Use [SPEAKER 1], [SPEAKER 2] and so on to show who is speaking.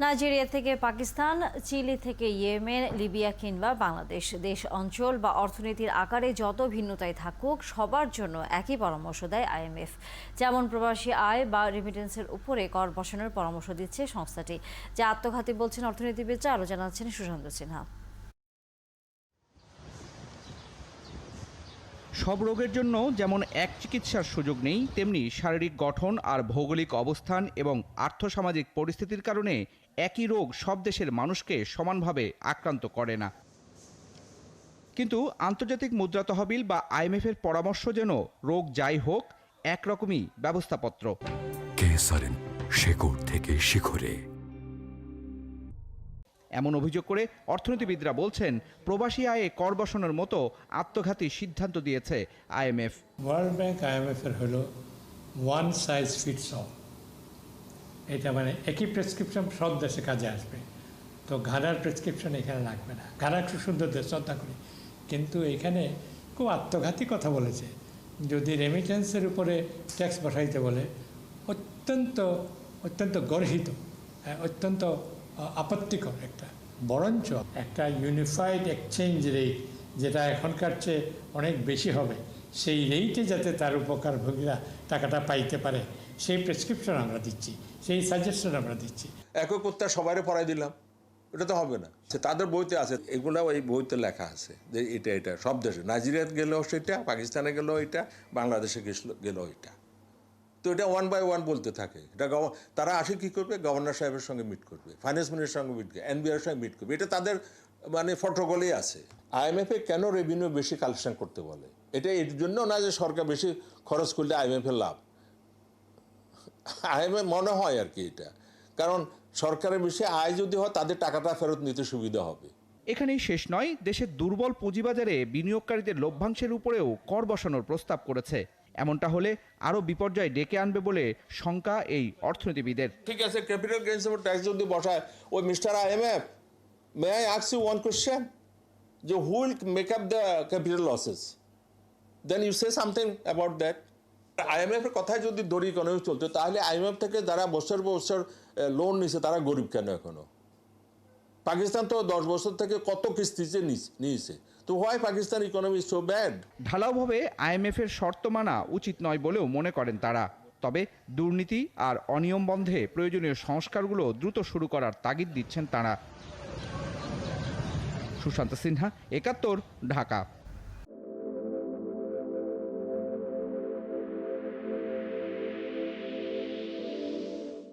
[SPEAKER 1] Nigeria থেকে Pakistan, chilli থেকে Yemen, Libya কিংবা বাংলাদেশ, দেশ অঞ্চল বা অর্থনীতির আকারে যত ভিন্নতাই থাকুক সবার জন্য একই পরামর্শ দেয় আইএমএফ। যেমন প্রবাসী আয় বা রেমিটেন্সের উপরে কর বসানোর পরামর্শ দিচ্ছে সংস্থাটি, যা আত্মঘাতী বলছেন অর্থনীতিবিদরা। আরও জানাচ্ছেন সুশান্ত সিনহা।
[SPEAKER 2] সব রোগের জন্য যেমন এক চিকিৎসার সুযোগ নেই, তেমনি শারীরিক গঠন আর ভৌগোলিক অবস্থান এবং আর্থসামাজিক পরিস্থিতির কারণে একই রোগ সব দেশের মানুষকে সমানভাবে আক্রান্ত করে না। কিন্তু আন্তর্জাতিক মুদ্রা তহবিল বা আইএমএফের পরামর্শ যেন রোগ যাই হোক একরকমই ব্যবস্থাপত্র।
[SPEAKER 3] কেসারেন, শেকড় থেকে শিখরে।
[SPEAKER 2] এমন অভিযোগ করে অর্থনীতিবিদরা বলছেন, প্রবাসী আয়ে কর বসানোর মতো আত্মঘাতী সিদ্ধান্ত দিয়েছে আইএমএফ।
[SPEAKER 4] ওয়ার্ল্ড ব্যাংক আইএমএফ এর হলো ওয়ান সাইজ ফিটস অল। এটা মানে একই প্রেসক্রিপশন সব দেশে কাজে আসবে। তো ঘানার প্রেসক্রিপশন এখানে লাগবে না। ঘানা খুব সুন্দর দেশ, শ্রদ্ধা করি, কিন্তু এখানে খুব আত্মঘাতী কথা বলেছে। যদি রেমিটেন্সের উপরে ট্যাক্স বসাইতে বলে, অত্যন্ত গর্হিত, অত্যন্ত আপত্তিকর একটা। বরঞ্চ একটা ইউনিফাইড এক্সচেঞ্জ রেট, যেটা এখনকার চেয়ে অনেক বেশি হবে, সেই রেটে যাতে তার উপকারভোগীরা টাকাটা পাইতে পারে, সেই প্রেসক্রিপশন আমরা দিচ্ছি, সেই সাজেশন আমরা দিচ্ছি।
[SPEAKER 5] একই প্রত্যা সবাইরে পড়াই দিলাম, এটা তো হবে না। তাদের বইতে আছে, এগুলো এই বইতে লেখা আছে যে এটা সব দেশে, নাইজেরিয়াতে গেলেও সেটা, পাকিস্তানে গেলেও এটা, বাংলাদেশে গেলেও এটা। তো এটা ওয়ান বাই ওয়ান বলতে থাকে। এটা তারা আসে কী করবে, গভর্নর সাহেবের সঙ্গে মিট করবে, ফাইন্যান্স মিনিস্টারের সঙ্গে মিট করবে, এনবিআর সঙ্গে মিট করবে। এটা তাদের মানে প্রটোকলেই আছে। আইএমএফে কেন রেভিনিউ বেশি কালেকশন করতে বলে? এটা এর জন্য না যে সরকার বেশি খরচ করলে আইএমএফের লাভ। আইএমএফ মনে হয় আর কি এটা, কারণ সরকারের বেশি আয় যদি হয় তাদের টাকাটা ফেরত নিতে সুবিধা হবে।
[SPEAKER 2] এখানেই শেষ নয়, দেশের দুর্বল পুঁজিবাজারে বিনিয়োগকারীদের লভ্যাংশের উপরেও কর বসানোর প্রস্তাব করেছে। এমনটা হলে আরও বিপর্যয় ডেকে আনবে বলে শঙ্কা এই অর্থনীতিবিদের।
[SPEAKER 5] ঠিক আছে, ক্যাপিটাল গেইনস উপর ট্যাক্স যদি বসায়, ওই mister IMF, may I ask you one question, যে who will make up the capital losses? Then you say something about that. IMF এর কথায় যদি দড়ি ইকোনমি চলতো, তাহলে আইএমএফ থেকে যারা বছর বছর লোন নিছে তারা গরিব কেন এখনো? পাকিস্তান তো 10 বছর থেকে কত কিস্তিতে নিয়েছে, তো why Pakistan economy so bad?
[SPEAKER 2] ঢালাওভাবে আইএমএফের শর্ত মানা উচিত নয় বলেও মনে করেন তারা। তবে দুর্নীতি আর অনিয়ম বন্ধে প্রয়োজনীয় সংস্কারগুলো দ্রুত শুরু করার তাগিদ দিচ্ছেন তারা। সুশান্ত সিনহা, ৭১, ঢাকা।